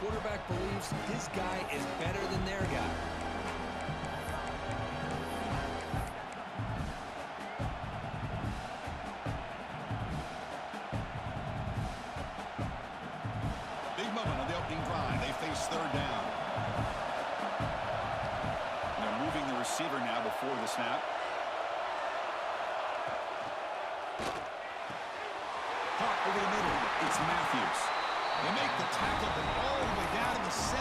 quarterback believes his guy is better than their guy. Big moment on the opening drive. They face third down. They're moving the receiver now before the snap. Caught over the middle. It's Matthews. They make the tackle, but all the way down to the 17.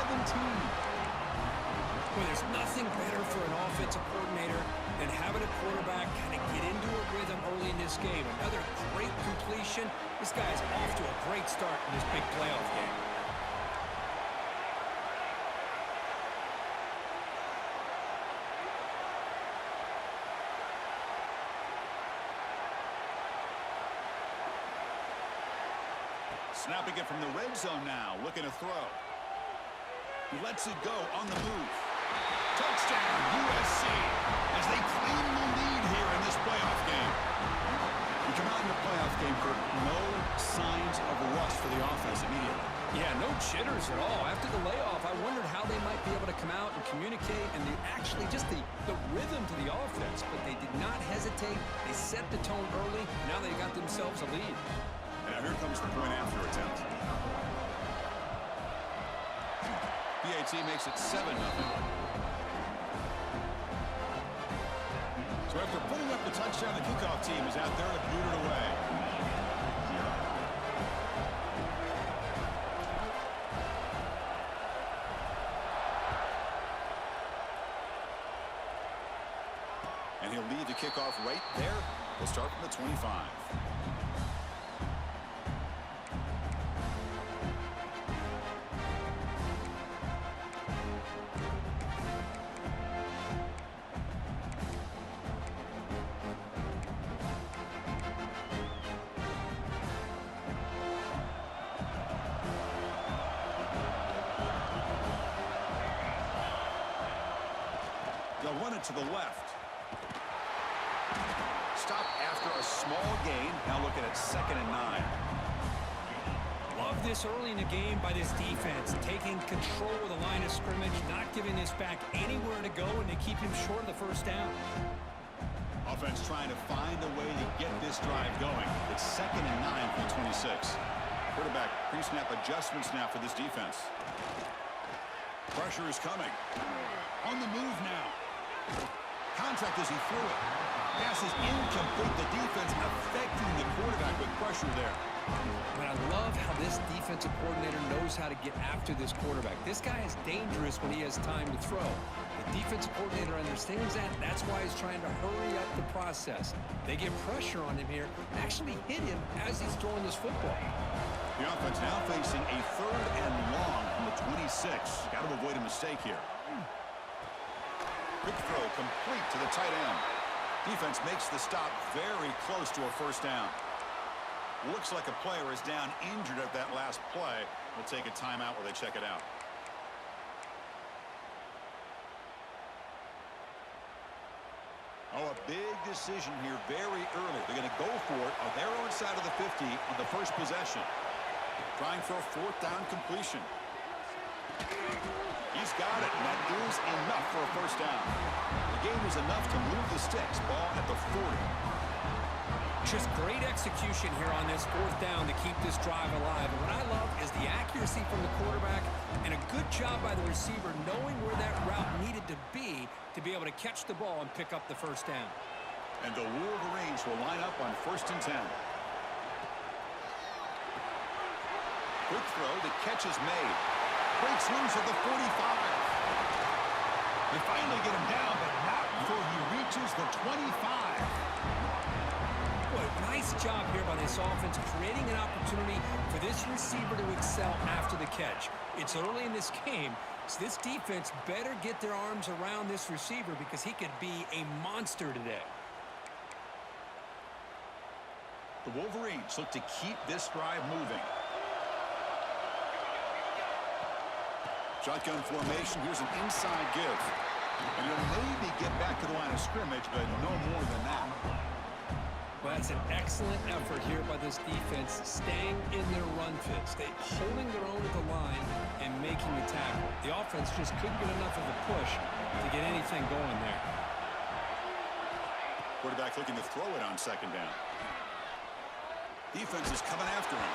Well, there's nothing better for an offensive coordinator than having a quarterback kind of get into a rhythm early in this game. Another great completion. This guy is off to a great start in this big playoff game. Snapping it from the red zone now, looking to throw. He lets it go on the move. Touchdown, USC, as they claim the lead here in this playoff game. We come out in the playoff game for no signs of rust for the offense immediately. Yeah, no jitters at all. After the layoff, I wondered how they might be able to come out and communicate and actually just the rhythm to the offense. But they did not hesitate. They set the tone early. Now they got themselves a lead. Now here comes the point after attempt. PAT makes it 7-0. So after putting up the touchdown, the kickoff team is out there to boot it away. And he'll lead the kickoff right there. We'll start from the 25. They'll run it to the left. Stop after a small gain. Now looking at 2nd and 9. Love this early in the game by this defense. Taking control of the line of scrimmage, not giving this back anywhere to go, and they keep him short of the first down. Offense trying to find a way to get this drive going. It's 2nd and 9 from the 26. Quarterback pre-snap adjustment snap for this defense. Pressure is coming. On the move now. Contact as he threw it. Pass is incomplete. The defense affecting the quarterback with pressure there. But I love how this defensive coordinator knows how to get after this quarterback. This guy is dangerous when he has time to throw. The defensive coordinator understands that. That's why he's trying to hurry up the process. They get pressure on him here, actually hit him as he's throwing this football. The offense now facing a 3rd and long from the 26. Got to avoid a mistake here. Quick throw complete to the tight end. Defense makes the stop very close to a first down. Looks like a player is down injured at that last play. We'll take a timeout while they check it out. Oh, a big decision here very early. They're going to go for it on their own side of the 50 on the first possession. Trying for a 4th down completion. He's got it, and that is enough for a first down. The game was enough to move the sticks. Ball at the 40. Just great execution here on this 4th down to keep this drive alive. And what I love is the accuracy from the quarterback and a good job by the receiver knowing where that route needed to be able to catch the ball and pick up the first down. And the Wolverines will line up on 1st and 10. Quick throw, the catch is made. Breaks loose at the 45. They finally get him down, but not before he reaches the 25. Boy, nice job here by this offense, creating an opportunity for this receiver to excel after the catch. It's early in this game, so this defense better get their arms around this receiver because he could be a monster today. The Wolverines look to keep this drive moving. Shotgun formation. Here's an inside give. And he'll maybe get back to the line of scrimmage, but no more than that. Well, that's an excellent effort here by this defense, staying in their run fits. They holding their own at the line and making a tackle. The offense just couldn't get enough of a push to get anything going there. Quarterback looking to throw it on second down. Defense is coming after him.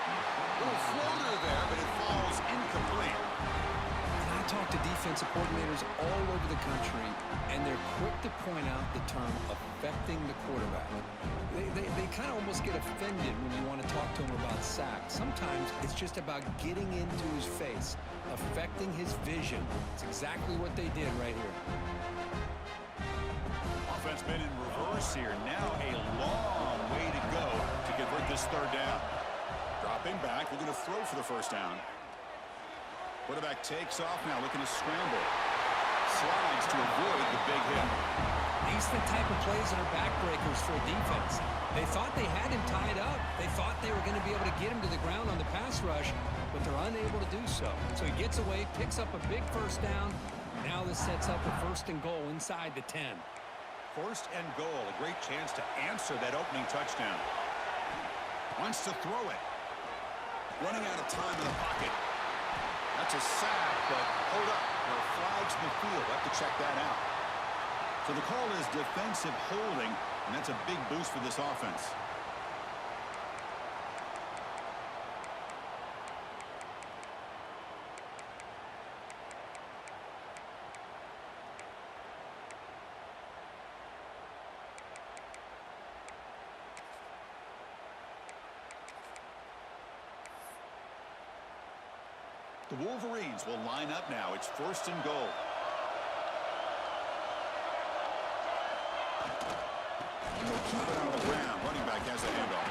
Little floater there, but it falls incomplete. And I talk to defensive coordinators all over the country, and they're quick to point out the term affecting the quarterback. They kind of almost get offended when you want to talk to them about sacks. Sometimes it's just about getting into his face, affecting his vision. It's exactly what they did right here. Offense been in reverse here. Now a long way to go to convert this third down. Dropping back, looking to throw for the first down. Quarterback takes off now, looking to scramble. Slides to avoid the big hit. These are the type of plays that are backbreakers for defense. They thought they had him tied up. They thought they were going to be able to get him to the ground on the pass rush, but they're unable to do so. So he gets away, picks up a big first down. Now this sets up a 1st and goal inside the 10. 1st and goal, a great chance to answer that opening touchdown. Wants to throw it. Running out of time in the pocket. That's a sack, but hold up. There are flags in the field. We'll have to check that out. So the call is defensive holding, and that's a big boost for this offense. The Wolverines will line up now. It's 1st and goal. And they'll keep it on the ground. Running back has a handoff.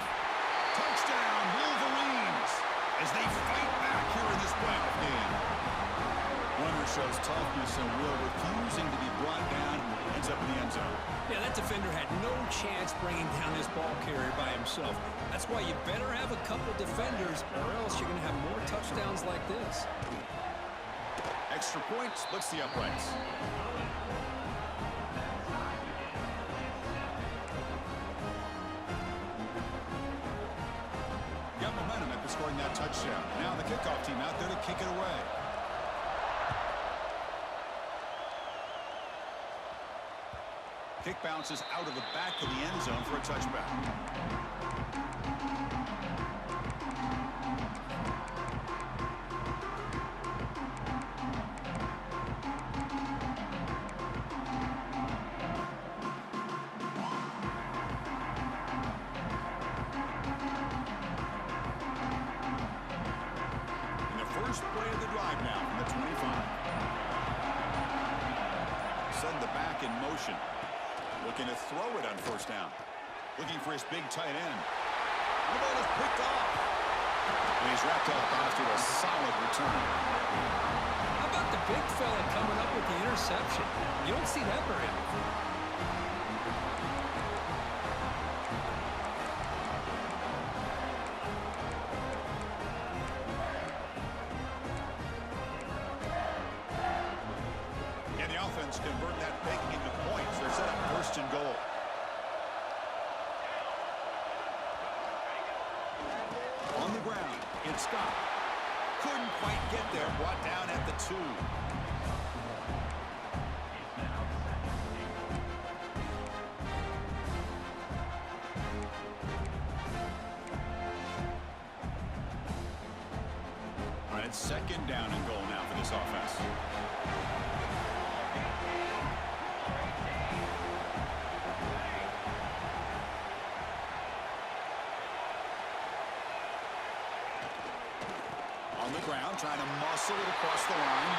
Touchdown, Wolverines, as they fight back here in this playoff game. Runner shows toughness and will, refusing to be brought down. Ends up in the end zone. Yeah, that defender had no chance bringing down this ball carrier by himself. That's why you better have a couple defenders, or else you're going to have more touchdowns like this. Extra point splits the uprights. Got momentum after scoring that touchdown. Now the kickoff team out there to kick it away. Kick bounces out of the back of the end zone for a touchback. And the first play of the drive now from the 25. Send the back in motion. Looking to throw it on 1st down. Looking for his big tight end. The ball is picked off. And he's wrapped up after a solid return. How about the big fella coming up with the interception? You don't see that very often. And the offense convert that making into points. They're set up 1st and goal. On the ground, it's Scott. Couldn't quite get there. Brought down at the 2. All right, it's 2nd down and goal now for this offense. On the ground, trying to muscle it across the line.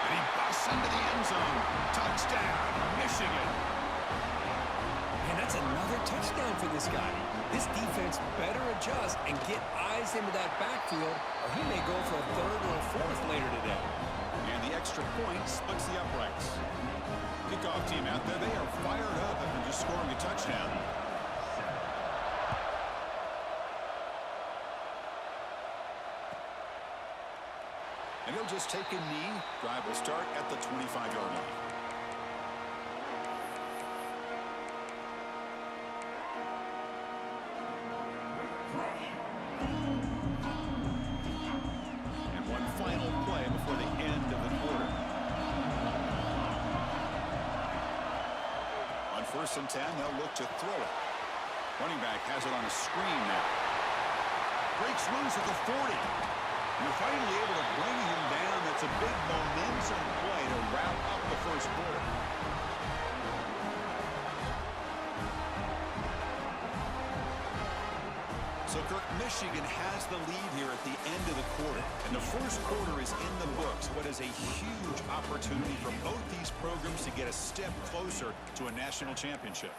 And he busts into the end zone. Touchdown, Michigan. And that's another touchdown for this guy. This defense better adjust and get eyes into that backfield, or he may go for a 3rd or a 4th later today. And the extra point splits the uprights. Kickoff team out there, they are fired up after just scoring a touchdown. And he'll just take a knee. Drive will start at the 25-yard line. And one final play before the First and 10, they'll look to throw it. Running back has it on a screen now. Breaks loose at the 40. You're finally able to bring him down. That's a big momentum play to wrap up the first quarter. So, Kirk, Michigan has the lead here at the end of the quarter. And the first quarter is in the books. What is a huge opportunity for both these programs to get a step closer to a national championship.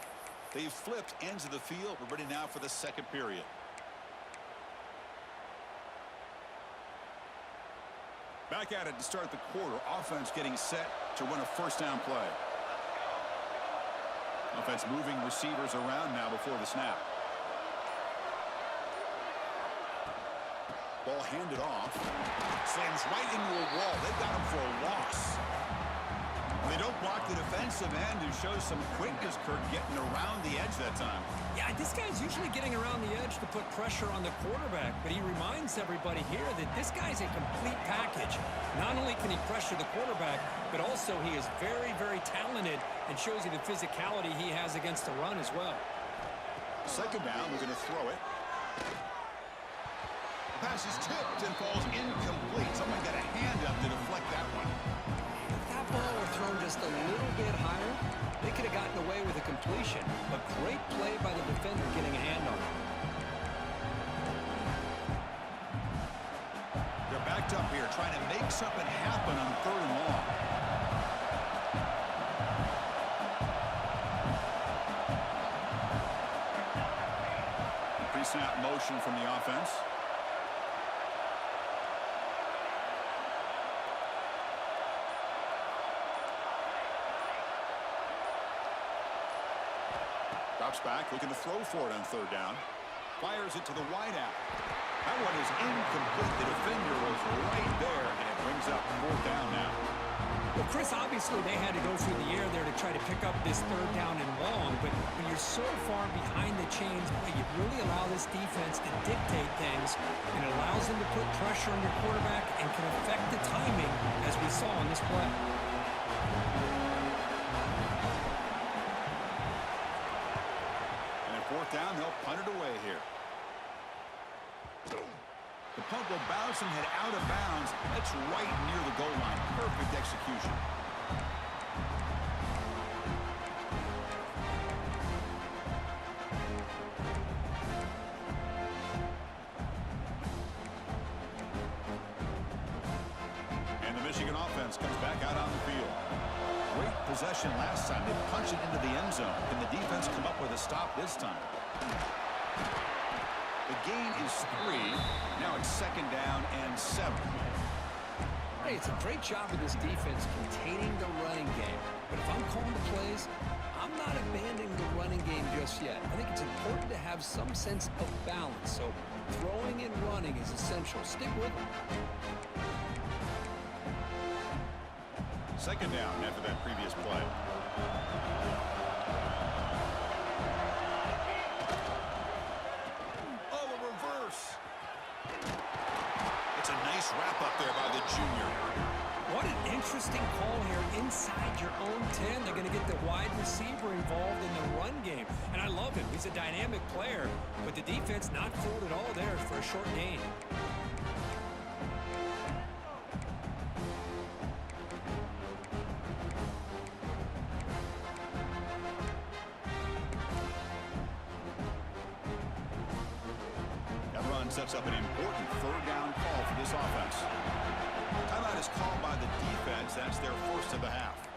They've flipped ends of the field. We're ready now for the second period. Back at it to start the quarter. Offense getting set to run a first down play. Offense moving receivers around now before the snap. Ball handed off. Slams right into a wall. They've got him for a loss. They don't block the defensive end and show some quickness, Kirk, getting around the edge that time. Yeah, this guy's usually getting around the edge to put pressure on the quarterback, but he reminds everybody here that this guy's a complete package. Not only can he pressure the quarterback, but also he is very, very talented and shows you the physicality he has against the run as well. Second down, we're going to throw it. The pass is tipped and falls incomplete. Someone got a hand up to deflect that one. If that ball were thrown just a little bit higher, they could have gotten away with a completion. But great play by the defender getting a hand on it. They're backed up here trying to make something happen on third and long. Pre-snap motion from the offense. Drops back, looking to throw for it on third down. Fires it to the wideout. That one is incomplete. The defender was right there, and it brings up fourth down now. Well, Chris, obviously they had to go through the air there to try to pick up this third down and long, but when you're so far behind the chains, you really allow this defense to dictate things, and it allows them to put pressure on your quarterback and can affect the timing, as we saw in this play. Fourth down, they'll punt it away here. The punt will bounce and head out of bounds. That's right near the goal line. Perfect execution. And the Michigan offense comes back out on the field. Great possession last time. They punched it into the end zone. Can the defense come up with a stop this time? The gain is 3. Now it's second down and 7. Hey, it's a great job of this defense containing the running game. But if I'm calling the plays, I'm not abandoning the running game just yet. I think it's important to have some sense of balance. So throwing and running is essential. Stick with it. Second down after that previous play. Oh, a reverse. It's a nice wrap up there by the junior. What an interesting call here inside your own 10. They're going to get the wide receiver involved in the run game. And I love him. He's a dynamic player. But the defense not fooled at all there for a short gain. Sets up an important third down call for this offense. Timeout is called by the defense. That's their first of the half.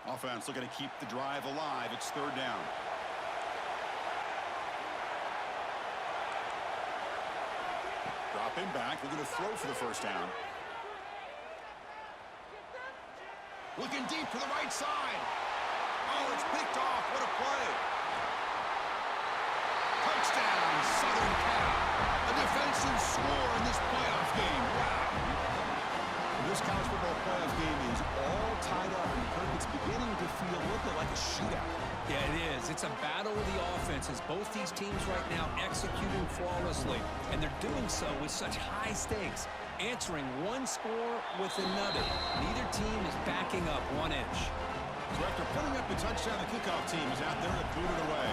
Offense looking to keep the drive alive. It's third down. Dropping back, we're going to throw for the first down. Looking deep to the right side. Oh, it's picked off. What a play. Touchdown, Southern Cal. A defensive score in this playoff game. Wow. This college football playoff game is all tied up, and it's beginning to feel a little bit like a shootout. Yeah, it is. is. It's a battle of the offenses. Both these teams right now executing flawlessly, and they're doing so with such high stakes, answering one score with another. Neither team is backing up 1 inch. So after putting up the touchdown, the kickoff team is out there to boot it away.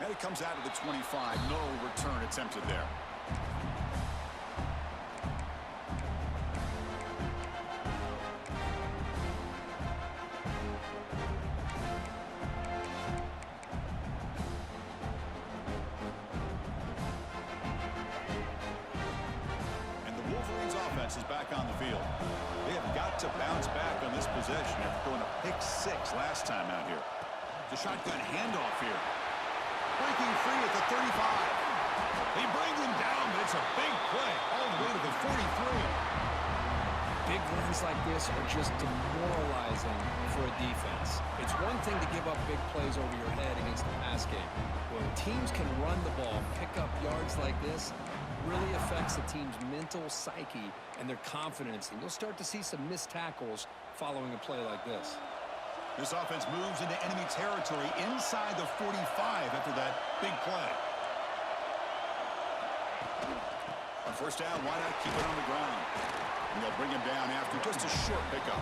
And it comes out of the 25. No return attempted there. Is back on the field. They have got to bounce back on this possession after throwing a pick 6 last time out here. The shotgun handoff here. Breaking free at the 35. They bring him down, but it's a big play all the way to the 43. Big runs like this are just demoralizing for a defense. It's one thing to give up big plays over your head against the pass game. When teams can run the ball, pick up yards like this, really affects the team's mental psyche and their confidence, and you'll start to see some missed tackles following a play like this. This offense moves into enemy territory inside the 45 after that big play. On first down, why not keep it on the ground? And they'll bring him down after just a short pickup.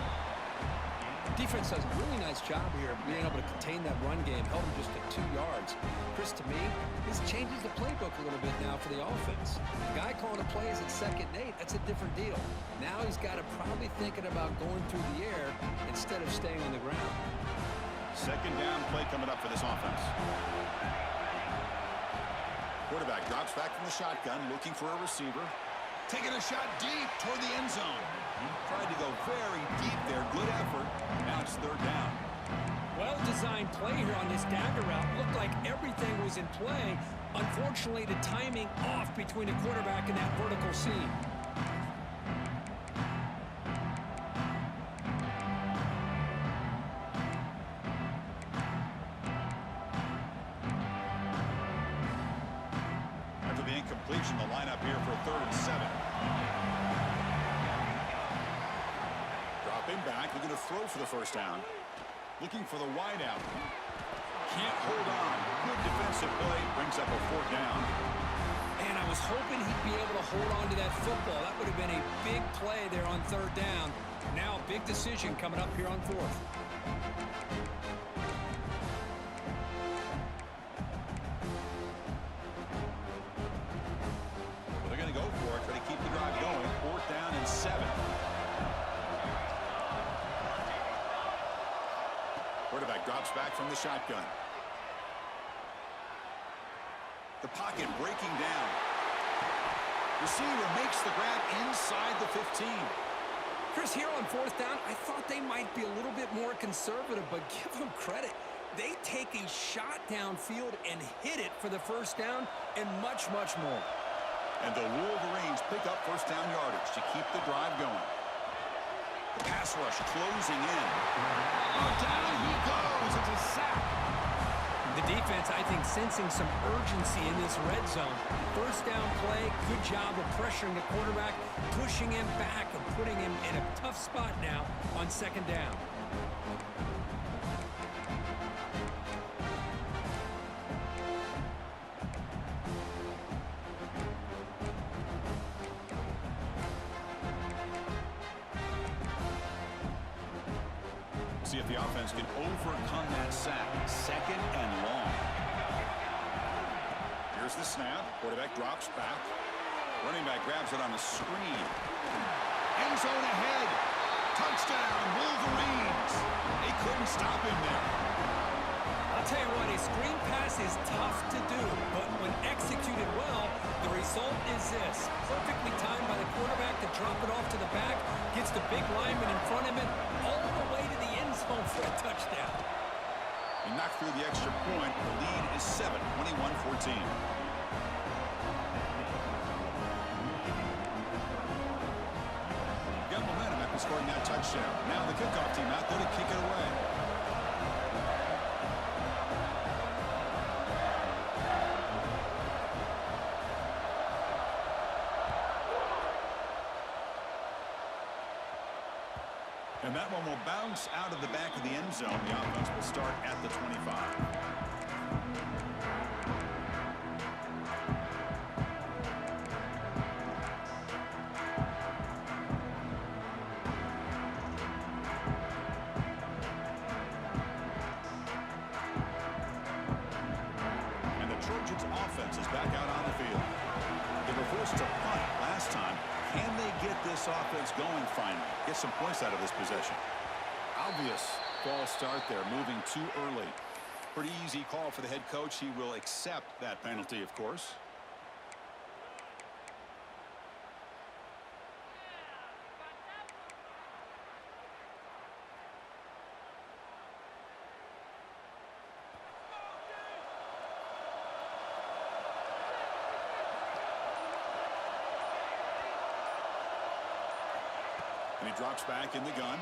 Defense does a really nice job here of being able to contain that run game, held him just at 2 yards. Chris, to me, this changes the playbook a little bit now for the offense. The guy calling the plays at 2nd and 8, that's a different deal. Now he's got to probably thinking about going through the air instead of staying on the ground. Second down play coming up for this offense. Quarterback drops back from the shotgun, looking for a receiver. Taking a shot deep toward the end zone. Tried to go very deep there. Good effort. Now it's 3rd down. Well-designed play here on this dagger route. Looked like everything was in play. Unfortunately, the timing off between the quarterback and that vertical seam. After the incompletion, the lineup here for 3rd and 7. Dropping back, looking to throw for the first down. Looking for the wideout. Can't hold on. Good defensive play. Brings up a 4th down. And I was hoping he'd be able to hold on to that football. That would have been a big play there on 3rd down. Now a big decision coming up here on 4th. Well, they're going to go for it. Try to keep the drive going. 4th down and 7. Quarterback drops back from the shotgun. The pocket breaking down. Receiver makes the grab inside the 15. Chris, here on 4th down, I thought they might be a little bit more conservative, but give them credit. They take a shot downfield and hit it for the first down and much, much more. And the Wolverines pick up first down yardage to keep the drive going. The pass rush closing in. Oh, down he goes. It's a sack. The defense, I think, sensing some urgency in this red zone. First down play, good job of pressuring the quarterback, pushing him back and putting him in a tough spot now on 2nd down. See if the offense can overcome that sack. 2nd and long. Here's the snap. Quarterback drops back. Running back grabs it on the screen. End zone ahead. Touchdown, Wolverines. They couldn't stop him there. I'll tell you what, a screen pass is tough to do, but when executed well, the result is this. Perfectly timed by the quarterback to drop it off to the back, gets the big lineman in front of him, all the way to the end zone for a touchdown. He knocked through the extra point. The lead is 7, 21-14. Got momentum after scoring that touchdown. Now the kickoff team out there to kick it away. And that one will bounce out of the back of the end zone. The offense will start at the 25. Trojans offense is back out on the field. They were forced to punt last time. Can they get this offense going finally? Get some points out of this possession. Obvious false start there, moving too early. Pretty easy call for the head coach. He will accept that penalty, of course. And he drops back in the gun.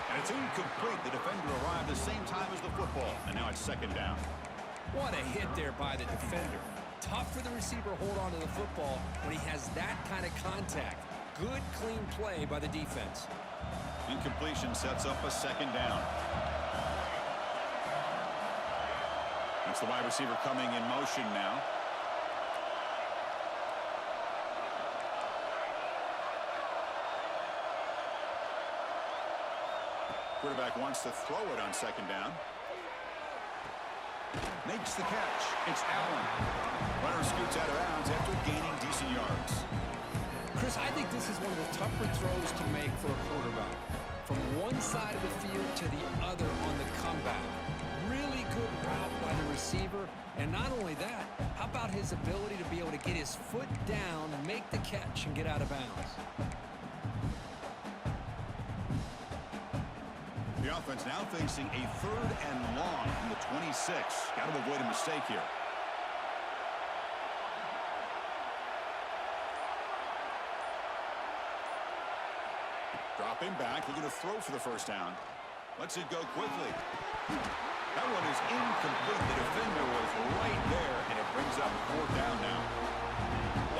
And it's incomplete. The defender arrived the same time as the football. And now it's second down. What a hit there by the defender. Tough for the receiver to hold on to the football when he has that kind of contact. Good, clean play by the defense. Incompletion sets up a second down. That's the wide receiver coming in motion now. Quarterback wants to throw it on second down. Makes the catch. It's Allen. Runner scoots out of bounds after gaining decent yards. Chris, I think this is one of the tougher throws to make for a quarterback. From one side of the field to the other on the comeback. Really good route by the receiver. And not only that, how about his ability to be able to get his foot down, make the catch, and get out of bounds? The offense now facing a 3rd and long from the 26. Got to avoid a mistake here. Dropping back, looking to throw for the first down. Lets it go quickly. That one is incomplete. The defender was right there, and it brings up 4th down now.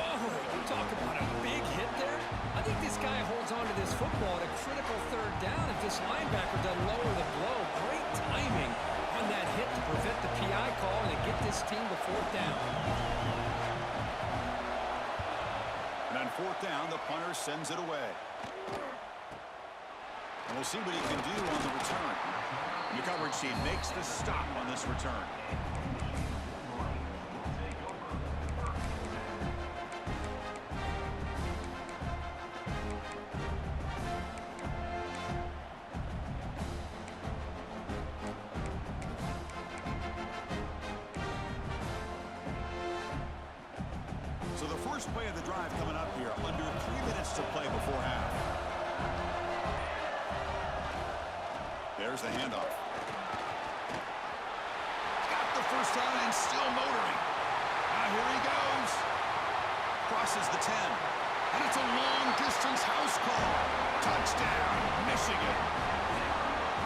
Whoa, you talk about a big hit there. I think this guy holds on to this football at a critical 3rd down if this linebacker doesn't lower the blow. Great timing on that hit to prevent the PI call and to get this team to 4th down. And on 4th down, the punter sends it away. And we'll see what he can do on the return. The coverage team makes the stop on this return. So the first play of the drive coming up here, under 3 minutes to play before half. There's the handoff. Got the first down and still motoring. Now here he goes. Crosses the 10. And it's a long-distance house call. Touchdown, Michigan.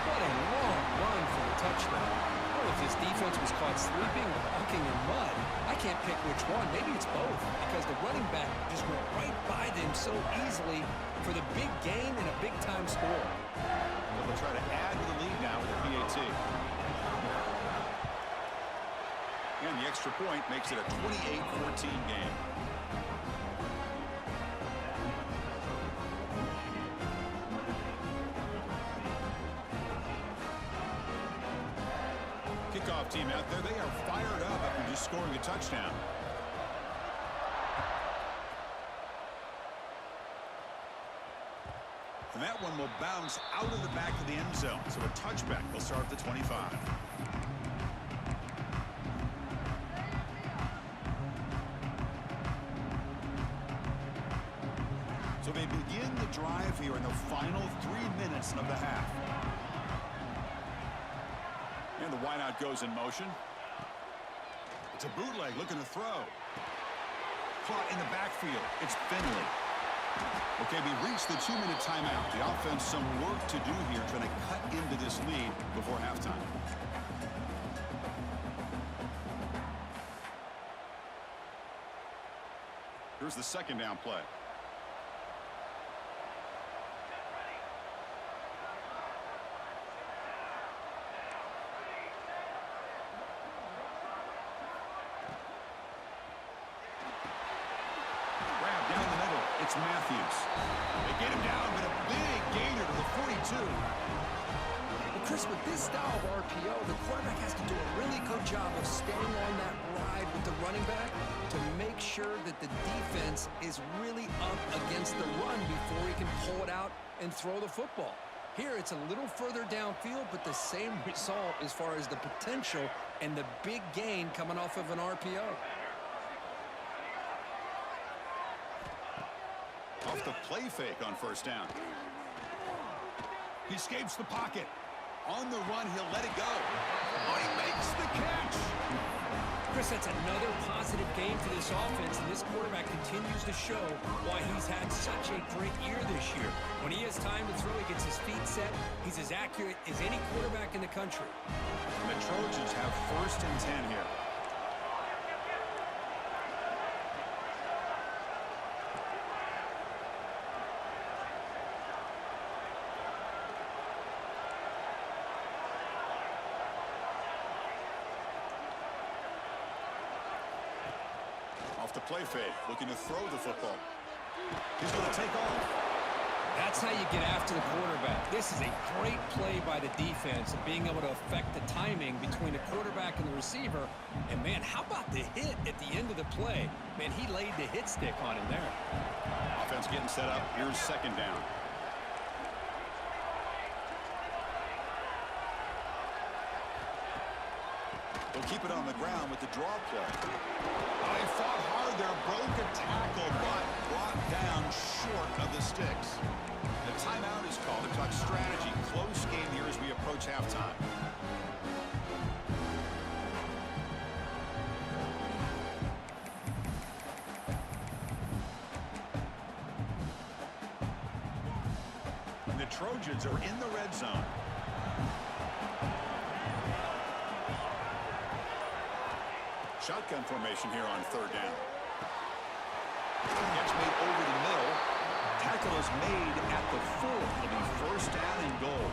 What a long run for the touchdown. Well, if his defense was caught sleeping or walking in mud, I can't pick which one. Maybe it's both, because the running back just went right by them so easily for the big gain and a big-time score. They'll try to add to the lead now with the PAT. And the extra point makes it a 28-14 game. Kickoff team out there, they are fired up after just scoring a touchdown. And that one will bounce out of the back of the end zone. So a touchback will start at the 25. So they begin the drive here in the final 3 minutes of the half. And the wideout goes in motion. It's a bootleg looking to throw. Caught in the backfield. It's Finley. Okay, we reached the 2-minute timeout. The offense some work to do here, trying to cut into this lead before halftime. Here's the second down play. It's Matthews. They get him down, but a big gainer to the 42. Well, Chris, with this style of RPO, the quarterback has to do a really good job of staying on that ride with the running back to make sure that the defense is really up against the run before he can pull it out and throw the football. Here, it's a little further downfield, but the same result as far as the potential and the big gain coming off of an RPO. Off the play fake on first down. He escapes the pocket. On the run, he'll let it go. Oh, he makes the catch. Chris, that's another positive game for this offense, and this quarterback continues to show why he's had such a great year this year. When he has time to throw, he gets his feet set. He's as accurate as any quarterback in the country. And the Trojans have 1st and 10 here. Off the play fake, looking to throw the football. He's going to take off. That's how you get after the quarterback. This is a great play by the defense of being able to affect the timing between the quarterback and the receiver. And, man, how about the hit at the end of the play? Man, he laid the hit stick on him there. Offense getting set up. Here's 2nd down. They'll keep it on the ground with the draw play. Oh, he fought hard there, broke a tackle, but brought down short of the sticks. The timeout is called to talk strategy. Close game here as we approach halftime. And the Trojans are in the red zone. Shotgun formation here on 3rd down. Catch made over the middle. Tackle is made at the 4. It'll be 1st down and goal.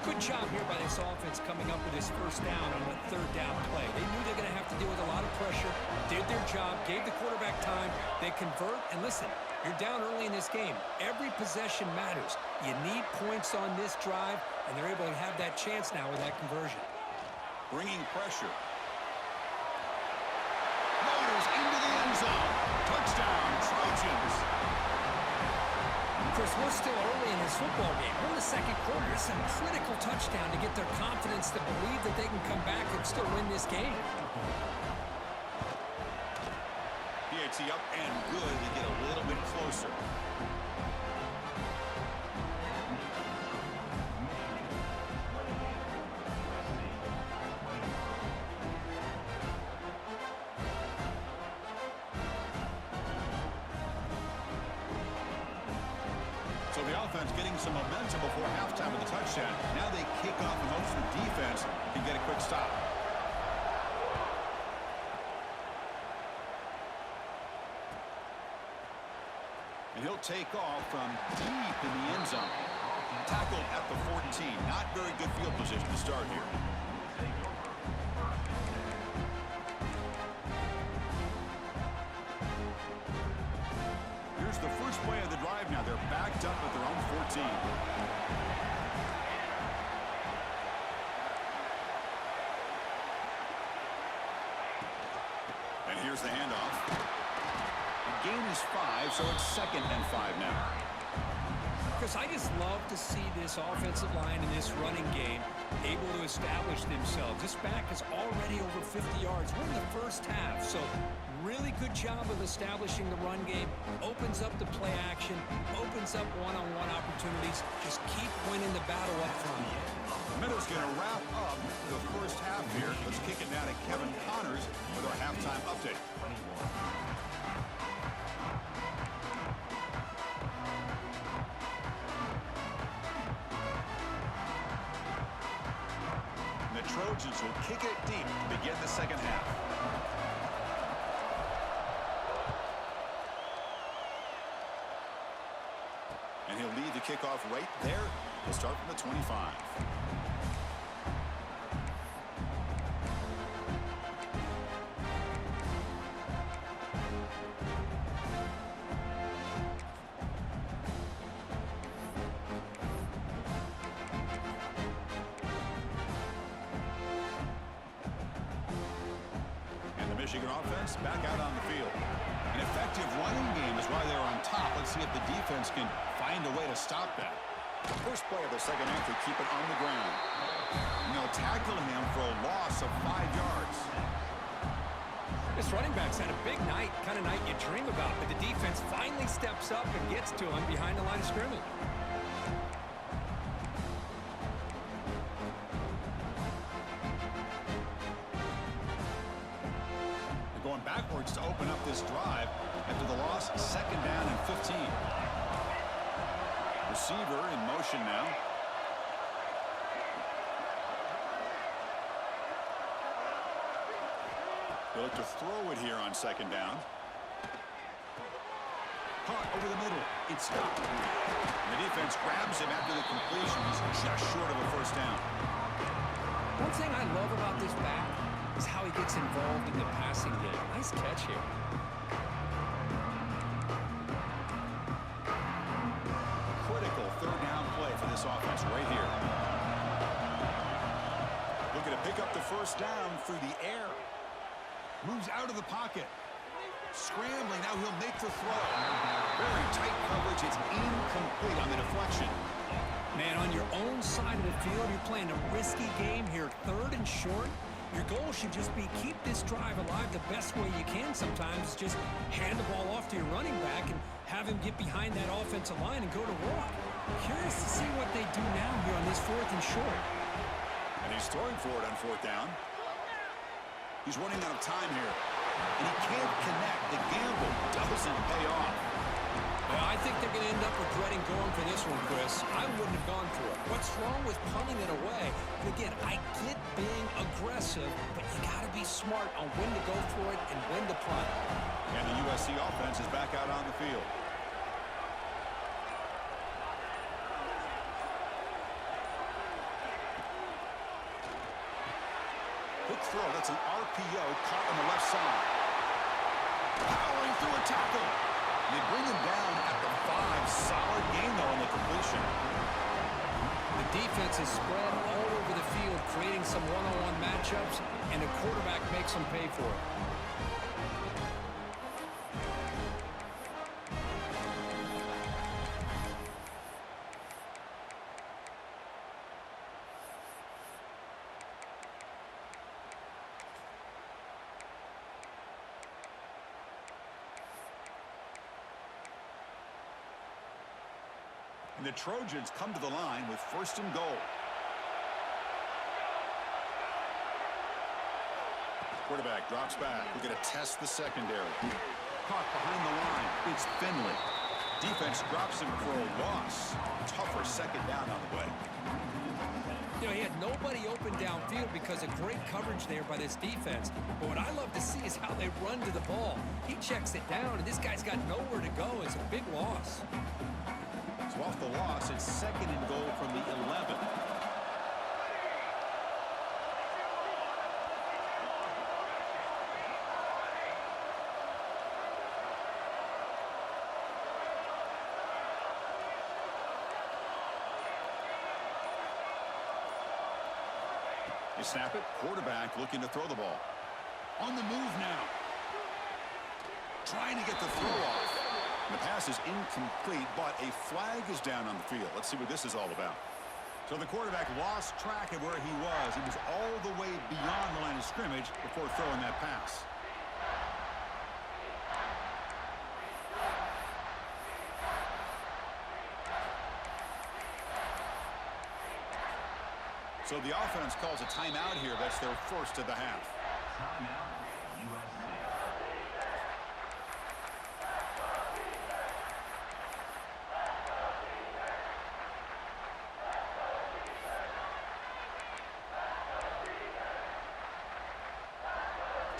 Good job here by this offense coming up with this 1st down on the 3rd down play. They knew they were going to have to deal with a lot of pressure, did their job, gave the quarterback time. They convert, and listen, you're down early in this game. Every possession matters. You need points on this drive, and they're able to have that chance now with that conversion. Bringing pressure. Into the end zone. Touchdown, Trojans. Chris, we're still early in this football game. We're in the 2nd quarter. It's a critical touchdown to get their confidence to believe that they can come back and still win this game. PAT up and good to get a little bit closer. So the offense getting some momentum before halftime with the touchdown. Now they kick off and hopes the defense can get a quick stop. And he'll take off from deep in the end zone. Tackled at the 14. Not very good field position to start here. Here's the first play of the drive now. They're backed up at their own 14. And here's the handoff. The gain is 5, so it's 2nd and 5 now. Chris, I just love to see this offensive line in this running game able to establish themselves. This back is already over 50 yards. We're in the 1st half, so really good job of establishing the run game. Opens up the play action, opens up one-on-one opportunities. Just keep winning the battle up front. Meadows going to wrap up the 1st half here. Let's kick it now to Kevin Connors with our halftime update. The Trojans will kick it deep to begin the 2nd half. And he'll lead the kickoff right there. He'll start from the 25. Michigan offense back out on the field. An effective running game is why they're on top. Let's see if the defense can find a way to stop that. First play of the second half, they keep it on the ground. And they'll tackle him for a loss of 5 yards. This running back's had a big night, kind of night you dream about, but the defense finally steps up and gets to him behind the line of scrimmage. They're going backwards to open up this drive after the loss, second down and 15. Receiver in motion now. They look to throw it here on second down. Caught over the middle. It's stopped. The defense grabs him after the completion. He's just short of a first down. One thing I love about this back is how he gets involved in the passing game. Nice catch here. Critical third down play for this offense right here. Looking to pick up the first down through the air. Moves out of the pocket. Scrambling, now he'll make the throw. Very tight coverage, it's incomplete on the deflection. Man, on your own side of the field, you're playing a risky game here, third and short. Your goal should just be keep this drive alive the best way you can sometimes. Just hand the ball off to your running back and have him get behind that offensive line and go to work. Curious to see what they do now here on this fourth and short. And he's throwing for it on fourth down. He's running out of time here. And he can't connect. The gamble doesn't pay off. Well, I think they're going to end up regretting going for this one, Chris. I wouldn't have gone for it. What's wrong with punting it away? And again, I get being aggressive, but you got to be smart on when to go for it and when to punt. And the USC offense is back out on the field. Quick throw, that's an RPO caught on the left side. Powering through a tackle. They bring him down at the 5. Solid gain, though, on the completion. The defense is spread all over the field, creating some one-on-one matchups, and the quarterback makes them pay for it. And the Trojans come to the line with first and goal. Quarterback drops back. We're going to test the secondary. Caught behind the line. It's Finley. Defense drops him for a loss. Tougher second down on the way. You know, he had nobody open downfield because of great coverage there by this defense. But what I love to see is how they run to the ball. He checks it down, and this guy's got nowhere to go. It's a big loss. So off the loss, it's second and goal from the 11. You snap it, quarterback looking to throw the ball. On the move now. Trying to get the throw off. The pass is incomplete, but a flag is down on the field. Let's see what this is all about. So the quarterback lost track of where he was. He was all the way beyond the line of scrimmage before throwing that pass. So the offense calls a timeout here. That's their first of the half. Timeout, USC.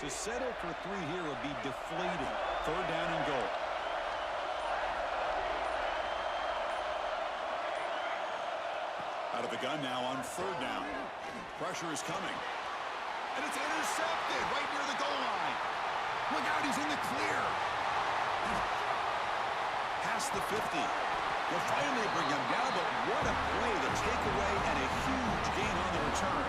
To settle for 3 here would be deflating. Third down and goal. Out of the gun now on third down. Pressure is coming. And it's intercepted right near the goal line. Look out, he's in the clear. Past the 50. They'll finally bring him down, but what a play, the takeaway, and a huge gain on the return.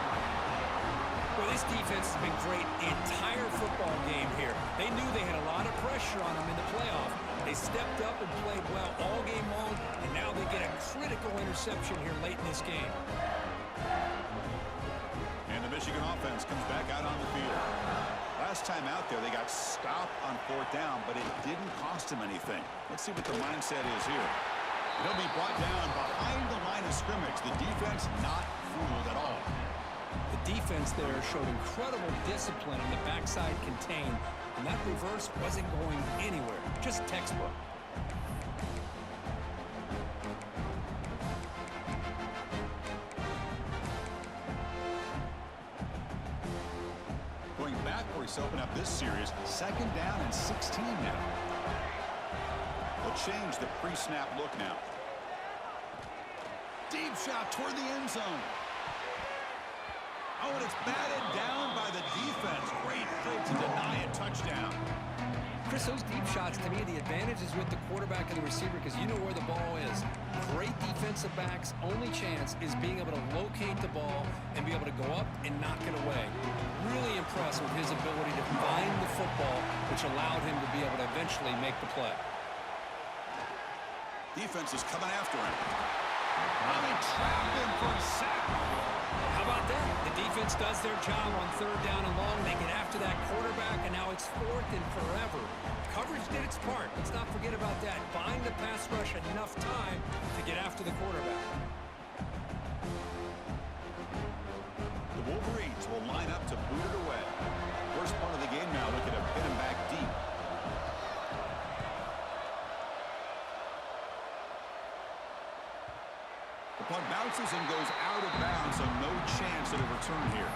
Well, this defense has been great the entire football game here. They knew they had a lot of pressure on them in the playoff. They stepped up and played well all game long, and now they get a critical interception here late in this game. And the Michigan offense comes back out on the field. Last time out there, they got stopped on 4th down, but it didn't cost them anything. Let's see what the mindset is here. They'll be brought down behind the line of scrimmage. The defense not fooled at all. The defense there showed incredible discipline on the backside contained, and that reverse wasn't going anywhere. Just textbook. Going backwards to open up this series, 2nd down and 16 now. They'll change the pre-snap look now. Deep shot toward the end zone. Oh, and it's batted down by the defense. Great play to deny a touchdown. Chris, those deep shots, to me, the advantage is with the quarterback and the receiver because you know where the ball is. Great defensive backs' only chance is being able to locate the ball and be able to go up and knock it away. Really impressed with his ability to find the football, which allowed him to be able to eventually make the play. Defense is coming after him. Now they trap him for a sack. How about that? The defense does their job on 3rd down and long. They get after that quarterback, and now it's 4th and forever. Coverage did its part. Let's not forget about that. Buying the pass rush enough time to get after the quarterback. The Wolverines will line up to boot it away. First part of the game now, looking to pin him back deep. The punt bounces and goes out of bounds, so no chance at a return here.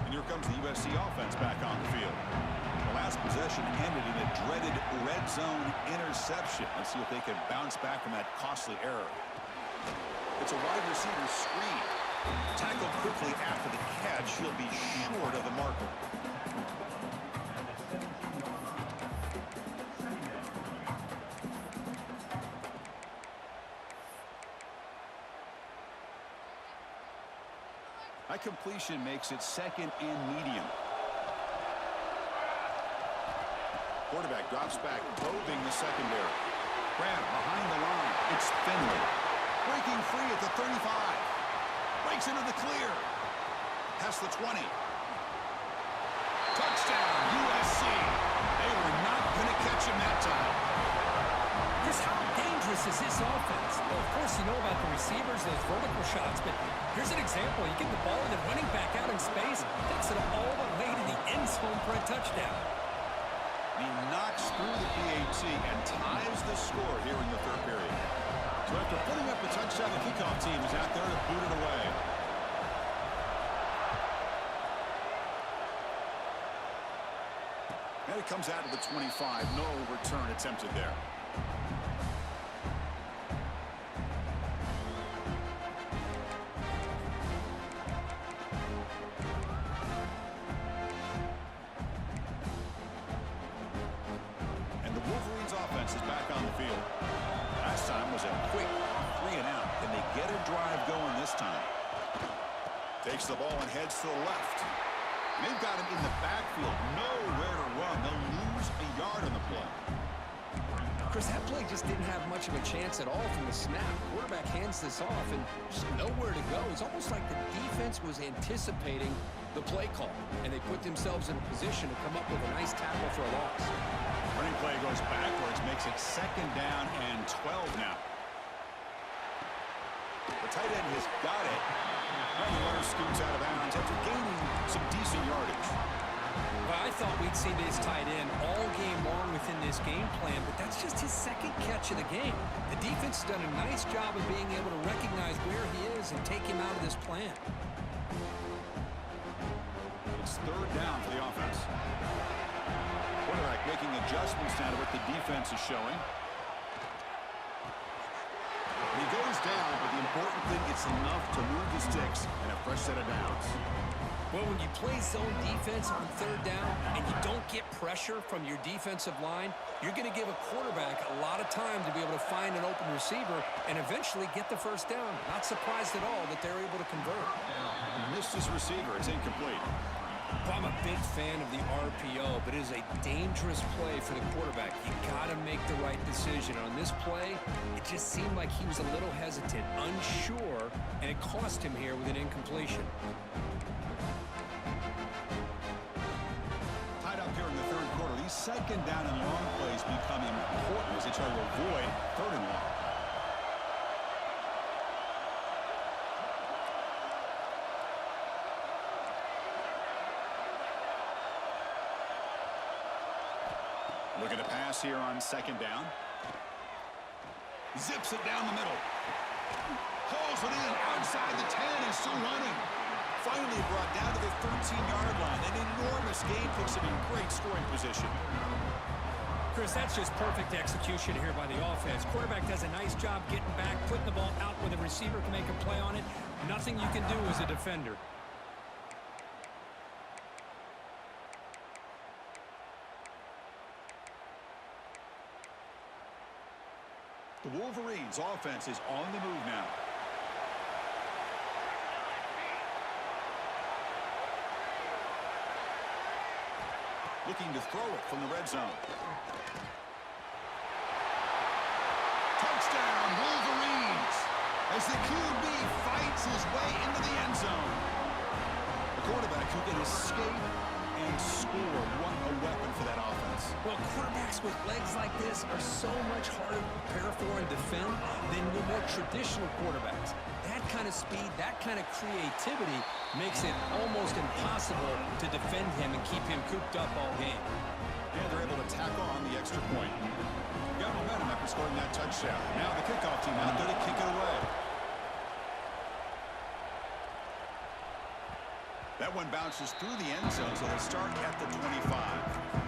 And here comes the USC offense back on the field. The last possession ended in a dreaded red zone interception. Let's see if they can bounce back from that costly error. It's a wide receiver screen. Tackled quickly after the catch. He'll be short of the marker. That completion makes it 2nd and medium. Quarterback drops back, probing the secondary. Grant behind the line. It's Finley. Breaking free at the 35. Breaks into the clear. Past the 20. Touchdown, USC. They were not going to catch him that time. Chris, how dangerous is this offense? Well, of course, you know about the receivers, those vertical shots, but here's an example. You get the ball and the running back out in space, takes it all the way to the end zone for a touchdown. He knocks through the PAT and ties the score here in the 3rd period. So after putting up a touchdown, the kickoff team is out there to boot it away. And it comes out of the 25. No return attempted there. And the Wolverines offense is back on the field. Last time was a quick 3 and out. Can they get a drive going this time? Takes the ball and heads to the left. They've got him in the backfield. Nowhere to run. They'll lose a yard on the play. Chris, that play just didn't have much of a chance at all from the snap. Quarterback hands this off and just nowhere to go. It's almost like the defense was anticipating the play call, and they put themselves in a position to come up with a nice tackle for a loss. Running play goes backwards, makes it 2nd down and 12 now. The tight end has got it. And the runner scoots out of bounds after gaining some decent yardage. Well, I thought we'd see this tight end all game long within this game plan, but that's just his 2nd catch of the game. The defense has done a nice job of being able to recognize where he is and take him out of this plan. It's 3rd down for the offense. Quarterback making adjustments now to what the defense is showing. He goes down, but the important thing It's enough to move the sticks and a fresh set of downs. Well, when you play zone defense on third down and you don't get pressure from your defensive line, you're going to give a quarterback a lot of time to be able to find an open receiver and eventually get the first down. Not surprised at all that they're able to convert. He missed his receiver. It's incomplete. Well, I'm a big fan of the RPO, but it is a dangerous play for the quarterback. You got to make the right decision. On this play, it just seemed like he was a little hesitant, unsure, and it cost him here with an incompletion. Tied up here in the third quarter. These second down and long plays become important as they try to avoid third and long. Looking to pass here on second down. Zips it down the middle. Hauls it in outside the 10 and still running. Finally brought down to the 13-yard line. An enormous gain puts him in great scoring position. Chris, that's just perfect execution here by the offense. Quarterback does a nice job getting back, putting the ball out where the receiver can make a play on it. Nothing you can do as a defender. The Wolverines' offense is on the move now. Looking to throw it from the red zone. Touchdown, Wolverines! As the QB fights his way into the end zone. The quarterback who can escape and score. What a weapon for that offense. Well, quarterbacks with legs like this are so much harder to prepare for and defend than the more traditional quarterbacks. That kind of speed, that kind of creativity makes it almost impossible to defend him and keep him cooped up all game. And they're able to tack on the extra point. Got momentum after scoring that touchdown. Now the kickoff team out there to kick it away. That one bounces through the end zone, so they start at the 25.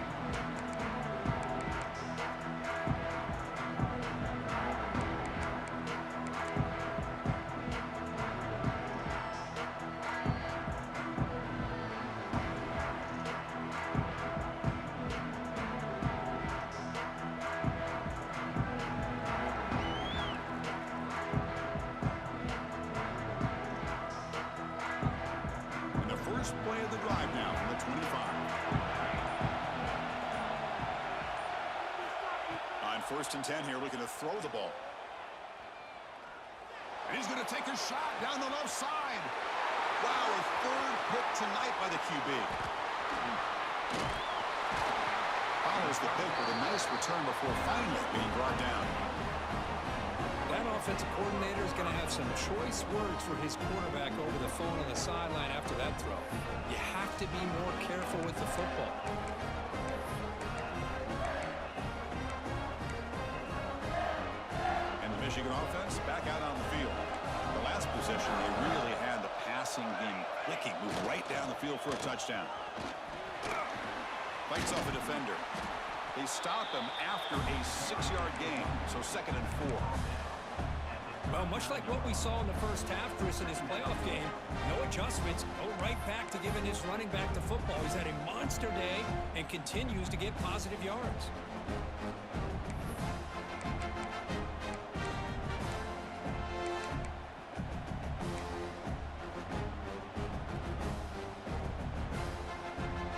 First play of the drive now from the 25. On 1st and 10 here, looking to throw the ball. And he's going to take a shot down the left side. Wow, a third pick tonight by the QB. Follows the pick with a nice return before finally being brought down. That offensive coordinator is going to have some choice words for his quarterback over the phone on the sideline after that throw. You have to be more careful with the football. And the Michigan offense back out on the field. The last possession, they really had the passing game clicking, moved right down the field for a touchdown. Fights off a defender. They stop him after a 6-yard gain, so 2nd and 4. Well, much like what we saw in the first half, Chris, in his playoff game, no adjustments, go right back to giving his running back the football. He's had a monster day and continues to get positive yards.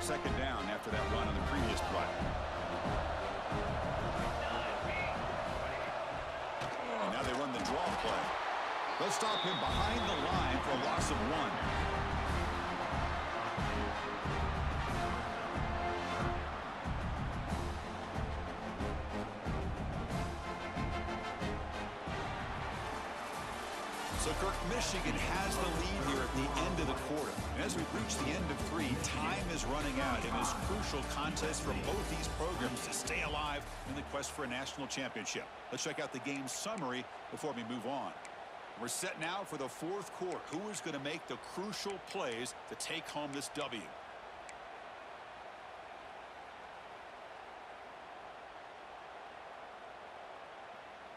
Second down after that run on the previous play. And now they run the draw play. They'll stop him behind the line for a loss of 1. So, Kirk, Michigan has the lead here at the end of the quarter. And as we reach the end of 3, time is running out in this crucial contest for both these programs to stay alive in the quest for a national championship. Let's check out the game summary before we move on. We're set now for the 4th quarter. Who is going to make the crucial plays to take home this W?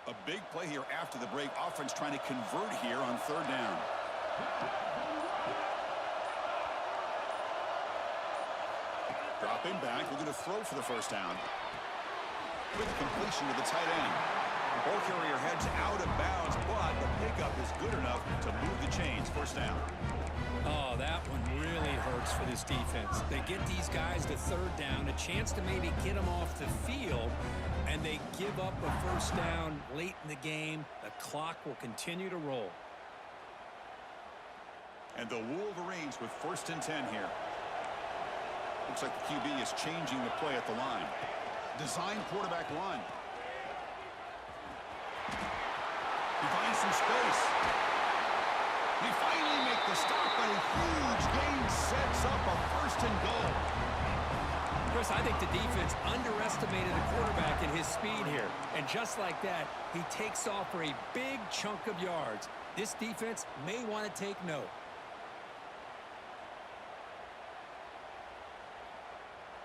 A Big play here after the break. Offense trying to convert here on third down. Dropping back, looking to throw for the first down. Quick completion to the tight end. The ball carrier heads out of bounds, but the pickup is good enough to move the chains. First down. Oh, that one really hurts for this defense. They get these guys to third down, a chance to maybe get them off the field, and they give up a first down late in the game. The clock will continue to roll. And the Wolverines with 1st and 10 here. Looks like the QB is changing the play at the line. Design quarterback run. He finds some space. He finally makes the stop, but a huge gain sets up a 1st and goal. Chris, I think the defense underestimated the quarterback and his speed here. And just like that, he takes off for a big chunk of yards. This defense may want to take note.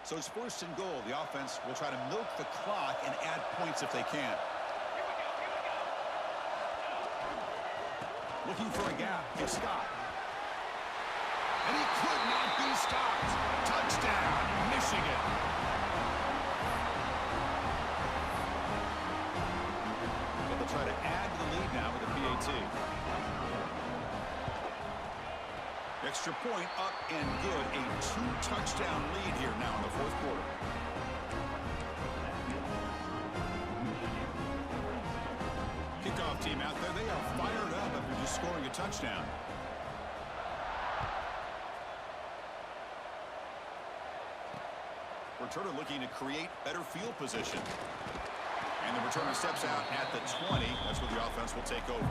So it's 1st and goal. The offense will try to milk the clock and add points if they can. Looking for a gap. It's Scott. And he could not be stopped. Touchdown, Michigan. But they'll try to add to the lead now with a PAT. Extra point up and good. A 2-touchdown lead here now in the 4th quarter. Kickoff team out there. They are fired up after just scoring a touchdown. Returner looking to create better field position. And the returner steps out at the 20. That's where the offense will take over.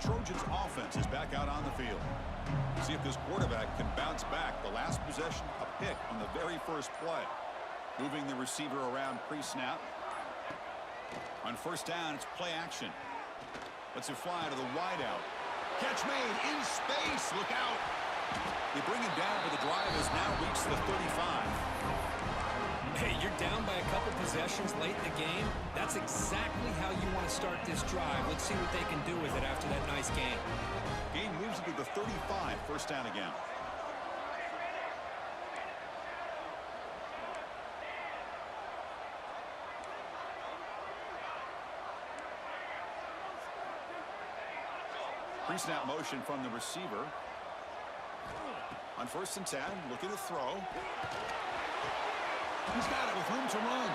Trojans offense is back out on the field. See if this quarterback can bounce back. The last possession, a pick on the very first play. Moving the receiver around pre-snap. On 1st down, it's play action. Lets it fly to the wideout. Catch made in space. Look out. They bring him down, but the drive has now reached the 35. Hey, you're down by a couple possessions late in the game. That's exactly how you want to start this drive. Let's see what they can do with it after that nice game. Game moves into the 35. 1st down again. Pre-snap motion from the receiver. On 1st and 10, looking to throw. He's got it with room to run.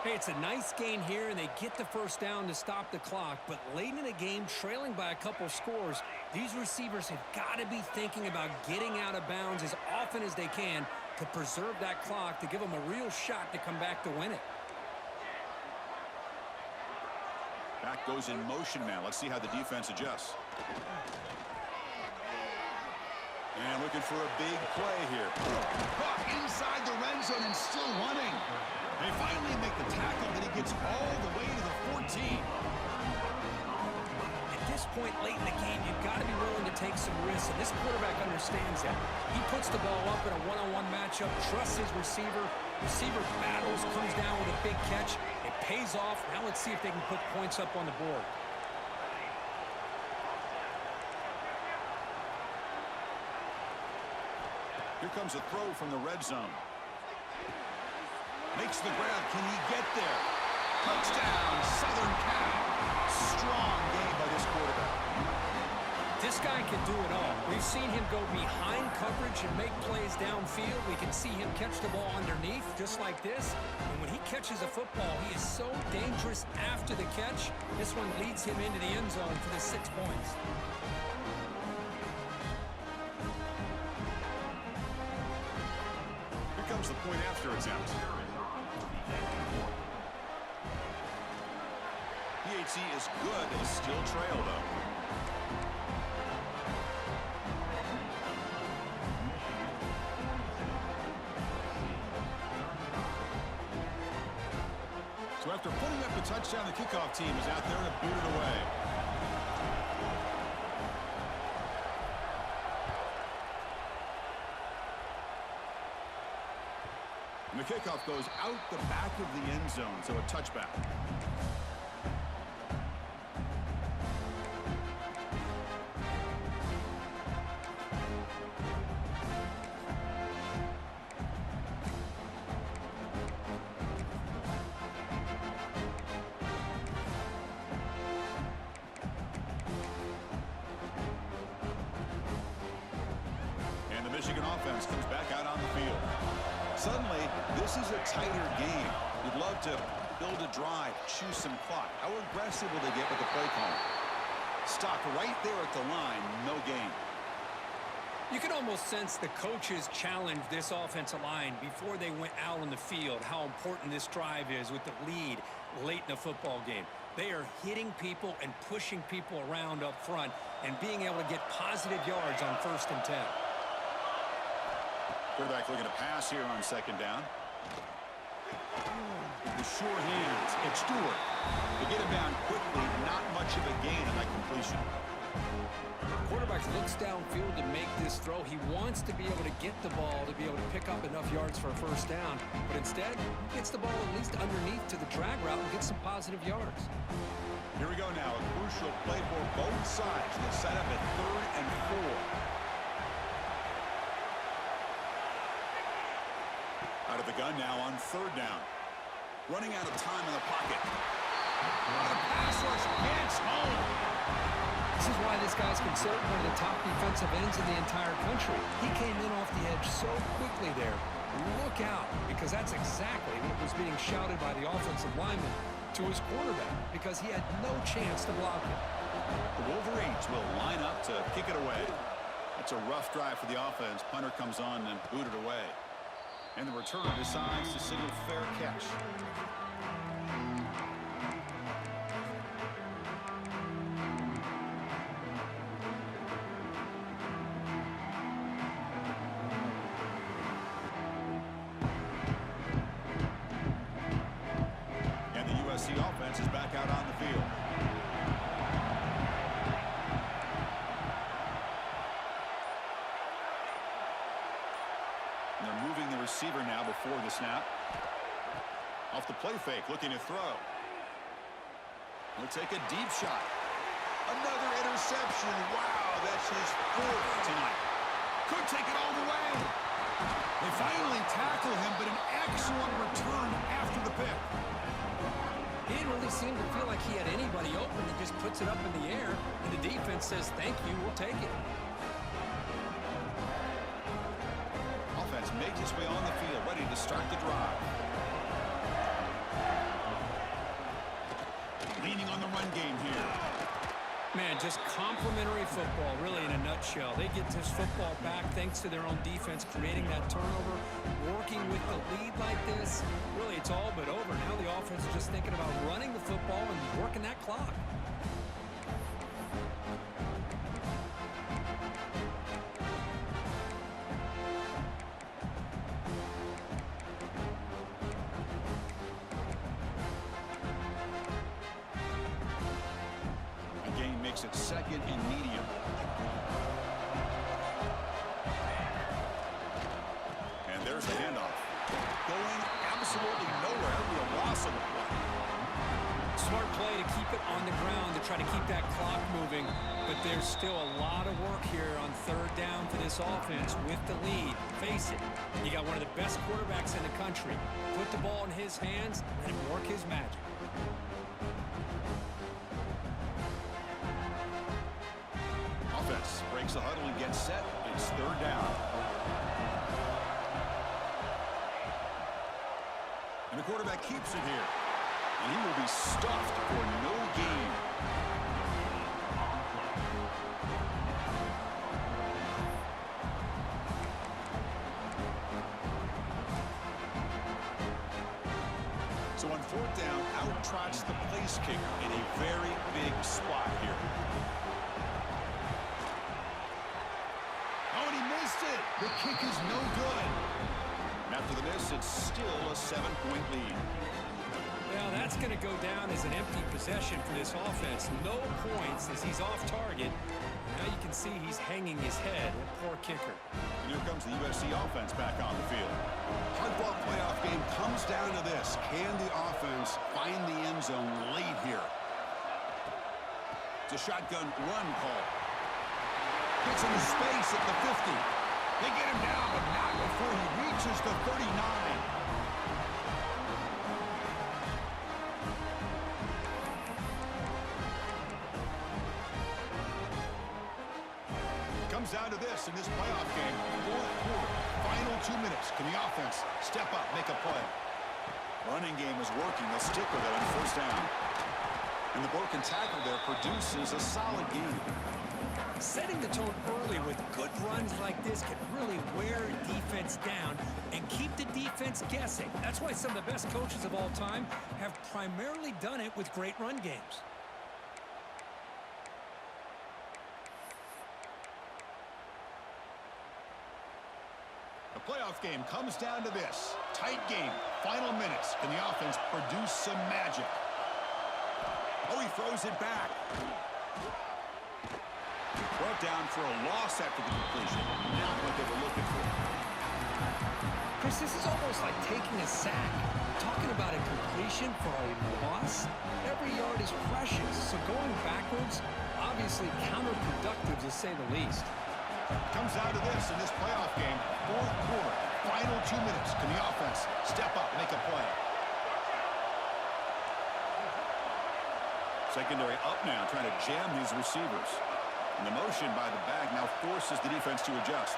Hey, it's a nice gain here, and they get the first down to stop the clock. But late in the game, trailing by a couple scores, these receivers have got to be thinking about getting out of bounds as often as they can to preserve that clock, to give them a real shot to come back to win it. Back goes in motion now. Let's see how the defense adjusts. And looking for a big play here. Caught inside the red zone and still running. They finally make the tackle, but he gets all the way to the 14. At this point late in the game, you've got to be willing to take some risks, and this quarterback understands that. He puts the ball up in a one-on-one matchup, trusts his receiver. Receiver battles, comes down with a big catch. It pays off. Now let's see if they can put points up on the board. Here comes a throw from the red zone. Makes the grab. Can he get there? Touchdown, Southern Cal. Strong game by this quarterback. This guy can do it all. We've seen him go behind coverage and make plays downfield. We can see him catch the ball underneath, just like this. And when he catches a football, he is so dangerous after the catch. This one leads him into the end zone for the 6 points. Here comes the point after attempt. PAT is good. It'll still trail, though. So after putting up the touchdown, the kickoff team is out there to boot it away. The kickoff goes out the back of the end zone, so a touchback. Michigan offense comes back out on the field. Suddenly, this is a tighter game. You'd love to build a drive, choose some clock. How aggressive will they get with the play call? Stock right there at the line, no gain. You can almost sense the coaches challenge this offensive line before they went out on the field, how important this drive is with the lead late in the football game. They are hitting people and pushing people around up front and being able to get positive yards on 1st and 10. Quarterback looking to pass here on 2nd down. The sure hands. It's Stewart. To get him down quickly, not much of a gain on that completion. Quarterback looks downfield to make this throw. He wants to be able to get the ball to be able to pick up enough yards for a 1st down. But instead, he gets the ball at least underneath to the drag route and gets some positive yards. Here we go now. A crucial play for both sides. The setup at 3rd and 4. Out of the gun now on 3rd down. Running out of time in the pocket. On a pass rush gets home. This is why this guy's considered one of the top defensive ends in the entire country. He came in off the edge so quickly there. Look out, because that's exactly what was being shouted by the offensive lineman to his quarterback, because he had no chance to block him. The Wolverines will line up to kick it away. It's a rough drive for the offense. Punter comes on and booted away. And the returner decides to signal fair catch. And the USC offense is back out on the field. They're moving the receiver now before the snap. Off the play fake, looking to throw. He'll take a deep shot. Another interception. Wow, that's his 4th tonight. Could take it all the way. They finally tackle him, but an excellent return after the pick. He didn't really seem to feel like he had anybody open. He just puts it up in the air, and the defense says, thank you, we'll take it. Offense makes its way on the field, ready to start the drive. Leaning on the run game here. Man, just complimentary football, really, in a nutshell. They get this football back thanks to their own defense, creating that turnover, working with the lead like this. Really, it's all but over. Now the offense is just thinking about running the football and working that clock. Makes it 2nd and medium. And there's the handoff. Going absolutely nowhere. It'll be a loss of the play. Smart play to keep it on the ground to try to keep that clock moving. But there's still a lot of work here on 3rd down for this offense with the lead. Face it, you got one of the best quarterbacks in the country. Put the ball in his hands, let him work his magic. Offense breaks the huddle and gets set. It's 3rd down. And the quarterback keeps it here. And he will be stuffed for no gain. So on 4th down, out trots the place kicker in a very big spot here. Oh, and he missed it. The kick is no good. And after the miss, it's still a 7-point lead. Well, that's going to go down as an empty possession for this offense. No points as he's off target. Now you can see he's hanging his head. Poor kicker. And here comes the USC offense back on the field. Hardball playoff game comes down to this. Can the offense find the end zone late here? It's a shotgun run call. Gets into space at the 50. They get him down, but not before he reaches the 39. Comes down to this in this playoff game. Fourth quarter, final 2 minutes. Can the offense step up, make a play? Running game is working. They'll stick with it on first down. And the broken tackle there produces a solid game. Setting the tone early with good runs like this can really wear defense down and keep the defense guessing. That's why some of the best coaches of all time have primarily done it with great run games. The playoff game comes down to this. Tight game, final minutes. Can the offense produce some magic? Oh, he throws it back. Brought down for a loss after the completion. Not what they were looking for. Chris, this is almost like taking a sack. Talking about a completion for a loss, every yard is precious. So going backwards, obviously counterproductive to say the least. Comes down to this in this playoff game. Fourth quarter, final 2 minutes. Can the offense step up, make a play? Secondary up now, trying to jam his receivers. And the motion by the back now forces the defense to adjust.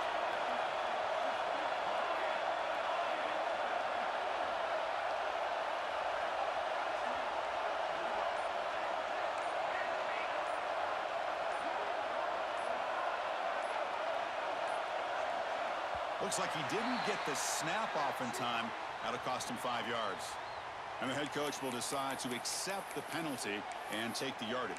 Looks like he didn't get the snap off in time. That'll cost him 5 yards. And the head coach will decide to accept the penalty and take the yardage.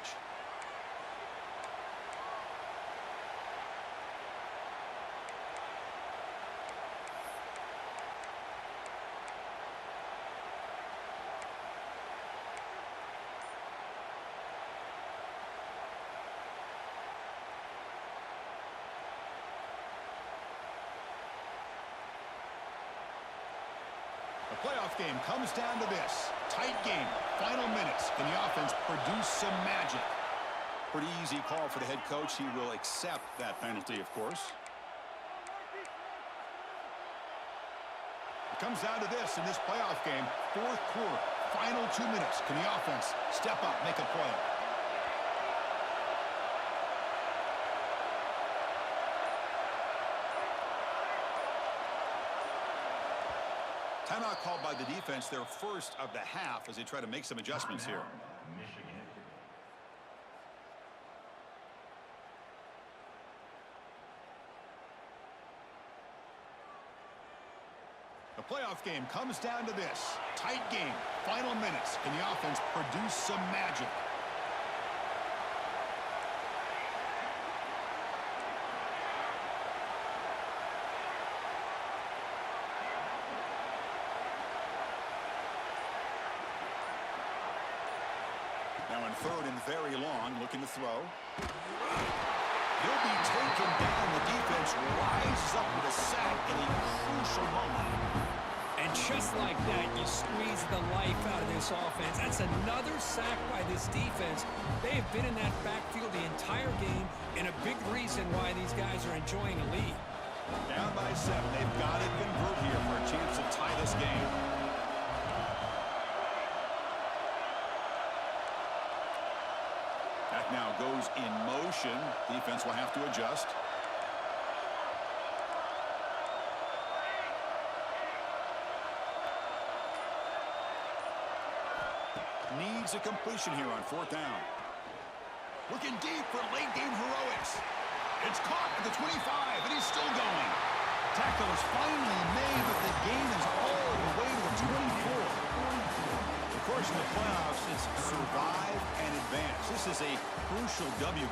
The playoff game comes down to this. Tight game, final minutes. Can the offense produce some magic? Pretty easy call for the head coach. He will accept that penalty, of course. It comes down to this in this playoff game. Fourth quarter, final 2 minutes. Can the offense step up, make a play? Timeout called by the defense, their first of the half, as they try to make some adjustments here. Michigan. The playoff game comes down to this. Tight game, final minutes. Can the offense produce some magic? Now in third and very long, looking to throw. He'll be taken down. The defense rises up with a sack in a crucial moment. And just like that, you squeeze the life out of this offense. That's another sack by this defense. They have been in that backfield the entire game, and a big reason why these guys are enjoying a lead. Down by 7. They've got to convert here for a chance to tie this game. That now goes in motion. Defense will have to adjust. Needs a completion here on fourth down. Looking deep for late game heroics. It's caught at the 25, and he's still going. Tackle is finally made, but the gain is all the way to the 24. Of course, in the playoffs, it's survive and advance. This is a crucial W.